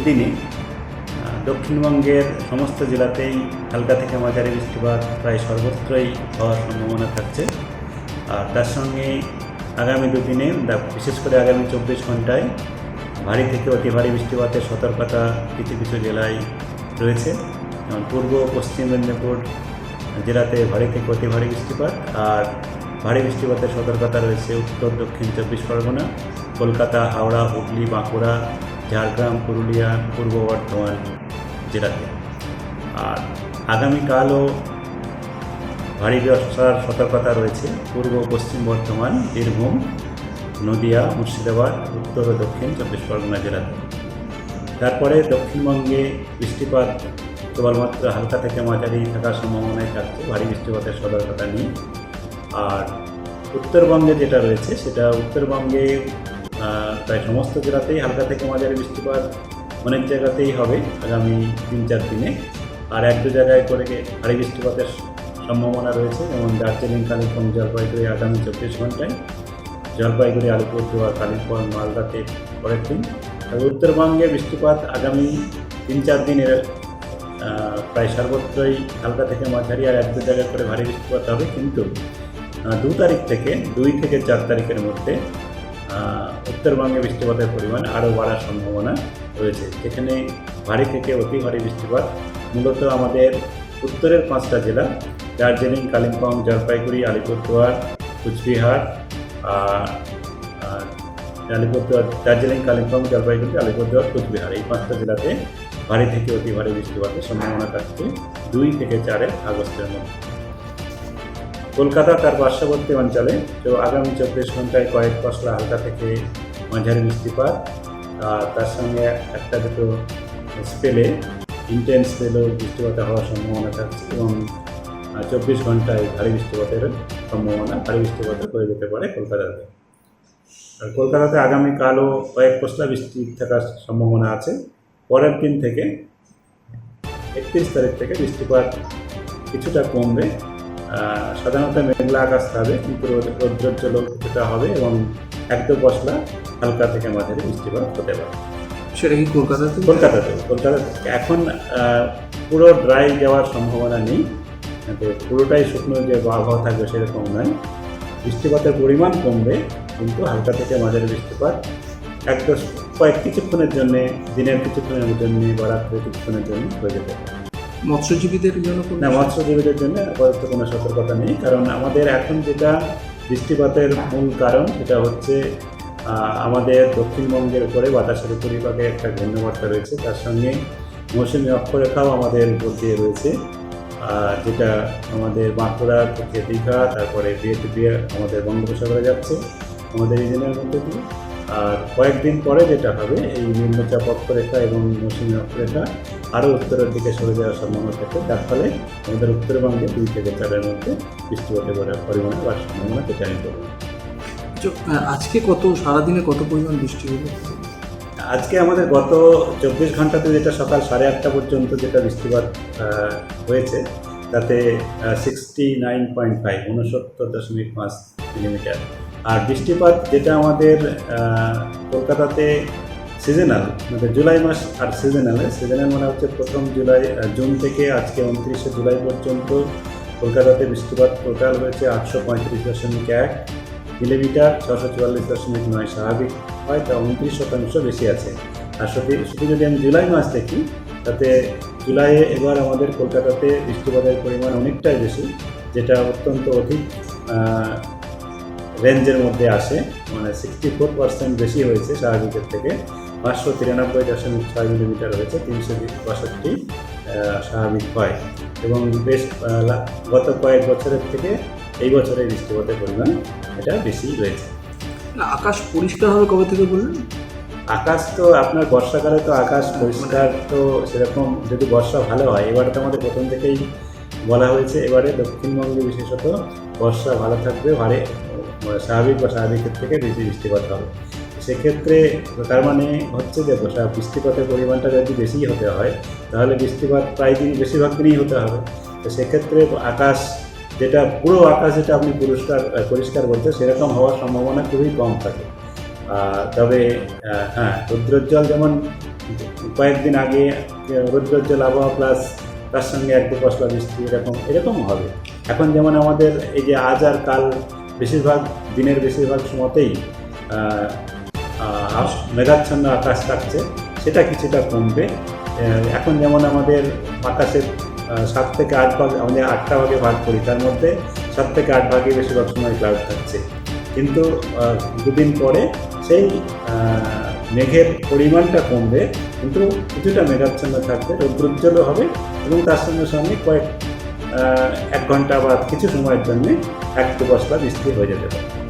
দুদিনে দক্ষিণবঙ্গের সমস্ত জেলাতেই হালকা থেকে মাঝারি বৃষ্টিপাত প্রায় সর্বত্রই হওয়ার সম্ভাবনা থাকছে। আর তার সঙ্গে আগামী দুদিনে বিশেষ করে আগামী 24 ঘন্টায় ভারী থেকে অতি ভারী বৃষ্টিপাতের সতর্কতা কিছু কিছু জেলায় রয়েছে। যেমন পূর্ব পশ্চিম মেদিনীপুর জেলাতে ভারী থেকে অতি ভারী বৃষ্টিপাত, আর ভারী বৃষ্টিপাতের সতর্কতা রয়েছে উত্তর দক্ষিণ 24 পরগনা, কলকাতা, হাওড়া, হুগলি, বাঁকুড়া, ঝাড়গ্রাম, পুরুলিয়া, পূর্ব বর্ধমান জেলাতে। আর আগামীকালও ভারী বর্ষার সতর্কতা রয়েছে পূর্ব পশ্চিম বর্ধমান, বীরভূম, নদিয়া, মুর্শিদাবাদ, উত্তর ও দক্ষিণ 24 পরগনা জেলাতে। তারপরে দক্ষিণবঙ্গে বৃষ্টিপাত কেবলমাত্র হালকা থেকে মাঝারি থাকার সম্ভাবনায় থাকছে, ভারী বৃষ্টিপাতের সতর্কতা নেই। আর উত্তরবঙ্গে যেটা রয়েছে সেটা উত্তরবঙ্গে প্রায় সমস্ত জেলাতেই হালকা থেকে মাঝারি বৃষ্টিপাত অনেক জায়গাতেই হবে আগামী 3-4 দিনে। আর 1-2 জায়গায় করে ভারী বৃষ্টিপাতের সম্ভাবনা রয়েছে, যেমন দার্জিলিং, কালিম্পং, জলপাইগুড়ি আগামী 24 ঘন্টায়, জলপাইগুড়ি, আলিপুরদুয়ার, কালিম্পং, মালদাতে পরের দিন। আর উত্তরবঙ্গে বৃষ্টিপাত আগামী 3-4 দিনের প্রায় সর্বত্রই হালকা থেকে মাঝারি আর 1-2 জায়গায় করে ভারী বৃষ্টিপাত হবে। কিন্তু 2 তারিখ থেকে 2 থেকে 4 তারিখের মধ্যে উত্তরবঙ্গে বৃষ্টিপাতের পরিমাণ আরও বাড়ার সম্ভাবনা রয়েছে, যেখানে ভারী থেকে অতি ভারী বৃষ্টিপাত মূলত আমাদের উত্তরের 5টা জেলা দার্জিলিং, কালিম্পং, জলপাইগুড়ি, আলিপুরদুয়ার, কুচবিহার, দার্জিলিং, কালিম্পং, জলপাইগুড়ি, আলিপুরদুয়ার, কুচবিহার এই 5টা জেলাতে ভারী থেকে অতি ভারী বৃষ্টিপাতের সম্ভাবনা থাকছে 2 থেকে 4 আগস্টের মধ্যে। কলকাতা তার পার্শ্ববর্তী অঞ্চলে তো আগামী 24 ঘন্টায় কয়েক পশলা হালকা থেকে মাঝারি বৃষ্টিপাত, আর তার সঙ্গে 1-2 স্পেলে ইন্টেন্স স্পেলেও বৃষ্টিপাত হওয়ার সম্ভাবনা থাকছে এবং 24 ঘন্টায় ভারী বৃষ্টিপাতের সম্ভাবনা, ভারী বৃষ্টিপাত হয়ে যেতে পারে কলকাতাতে। আর কলকাতাতে আগামীকালও কয়েক পশলা বৃষ্টি থাকার সম্ভাবনা আছে। পরের দিন থেকে 31 তারিখ থেকে বৃষ্টিপাত কিছুটা কমবে, সাধারণত মেঘলা আকাশ থাকবে, কিন্তু রৌদ্রোজ্জ্বল কিছুটা হবে এবং 1-2 পশলা হালকা থেকে মাঝারি বৃষ্টিপাত হতে পারে। সেটা কি কলকাতাতে? কলকাতাতে এখন পুরো ড্রাই যাওয়ার সম্ভাবনা নেই, পুরোটাই শুকনো যে আবহাওয়া থাকবে সেরকম নয়। বৃষ্টিপাতের পরিমাণ কমবে, কিন্তু হালকা থেকে মাঝারি বৃষ্টিপাত কিছুক্ষণের জন্য, দিনের কিছুক্ষণের জন্য বা রাত্রে কিছুক্ষণের জন্য হয়ে যেতে পারে। মৎস্যজীবীদের জন্য না, মৎস্যজীবীদের জন্য আপাতত কোনো সতর্কতা নেই, কারণ আমাদের এখন যেটা বৃষ্টিপাতের মূল কারণ সেটা হচ্ছে আমাদের দক্ষিণবঙ্গের উপরে বাতাসের উপরিভাগে একটা ঘূর্ণিবার্তা রয়েছে, তার সঙ্গে মৌসুমী অক্ষরেখাও আমাদের উপর দিয়ে রয়েছে, যেটা আমাদের বাঁকুড়া থেকে দীঘা, তারপরে বিয়ে আমাদের বঙ্গোপসাগরে যাচ্ছে আমাদের এই দিনের মধ্যে দিয়ে। আর কয়েকদিন পরে যেটা হবে, এই নিম্নচাপ অক্ষরেখা এবং মৌসুমী অক্ষরেখা আরও উত্তরের দিকে সরে যাওয়ার সম্ভাবনা থাকে, যার ফলে আমাদের উত্তরবঙ্গে 2 থেকে 4-এর মধ্যে বৃষ্টিপাতের পরিমাণে বা সম্ভাবনা যেটা আমি বলব। আজকে সারাদিনে কত পরিমাণ বৃষ্টি হলো? আজকে আমাদের গত 24 ঘন্টাতে যেটা সকাল 8:30 পর্যন্ত যেটা বৃষ্টিপাত হয়েছে, তাতে 69.5 মিলিমিটার। আর বৃষ্টিপাত যেটা আমাদের কলকাতাতে সিজনাল, মানে জুলাই মাস আর সিজনাল মানে হচ্ছে প্রথম জুন থেকে আজকে 29শে জুলাই পর্যন্ত কলকাতাতে বৃষ্টিপাত টোটাল হয়েছে 835.1 মিলিমিটার, 644.9 স্বাভাবিক হয়, তা 29% বেশি আছে। আর শুধু যদি আমি জুলাই মাস দেখি, তাতে জুলাইয়ে এবার আমাদের কলকাতাতে বৃষ্টিপাতের পরিমাণ অনেকটাই বেশি, যেটা অত্যন্ত অধিক রেঞ্জের মধ্যে আসে, মানে 64% বেশি হয়েছে স্বাভাবিকের থেকে। 593.6 মিলিমিটার হয়েছে, 362 স্বাভাবিক হয় এবং বেশ গত কয়েক বছরের থেকে এই বছরের বৃষ্টিপাতের পরিমাণ এটা বেশি রয়েছে। আকাশ পরিষ্কার হবে কবে থেকে বললেন? আকাশ তো আপনার বর্ষাকালে তো আকাশ পরিষ্কার তো সেরকম, যদি বর্ষা ভালো হয়, এবারে তো আমাদের প্রথম থেকেই বলা হয়েছে এবারে দক্ষিণবঙ্গে বিশেষত বর্ষা ভালো থাকবে, স্বাভাবিক বা স্বাভাবিকের থেকে বেশি বৃষ্টিপাত হবে। সেক্ষেত্রে তার মানে হচ্ছে যে বৃষ্টিপাতের পরিমাণটা যদি বেশি হতে হয়, তাহলে বৃষ্টিপাত প্রায় দিন বেশিরভাগ দিনই হতে হবে। তো সেক্ষেত্রে আকাশ যেটা পুরো আকাশ যেটা আপনি পরিষ্কার বলতে, সেরকম হওয়ার সম্ভাবনা খুবই কম থাকে। তবে হ্যাঁ, রৌদ্রোজ্জ্বল যেমন কয়েকদিন আগে রৌদ্রোজ্জ্বল আবহাওয়া প্লাস তার সঙ্গে এক দু পশলা বৃষ্টি এরকম হবে। এখন যেমন আমাদের এই যে আজ আর কাল বেশিরভাগ দিনের বেশিরভাগ সময়তেই মেঘাচ্ছন্ন আকাশ থাকছে, সেটা কিছুটা কমবে। এখন যেমন আমাদের আকাশের 7 থেকে 8 ভাগ, আমাদের 8টা ভাগে ভাগ করি, তার মধ্যে 7 থেকে 8 ভাগে বেশিরভাগ সময় ক্লাউড থাকছে। কিন্তু দুদিন পরে সেই মেঘের পরিমাণটা কমবে, কিন্তু কিছুটা মেঘাচ্ছন্ন থাকবে, রৌদ্রোজ্জ্বলও হবে এবং তার সঙ্গে সঙ্গে এক ঘন্টা বা কিছু সময়ের জন্য এক দু পশলা বৃষ্টি হয়ে যেতে পারে।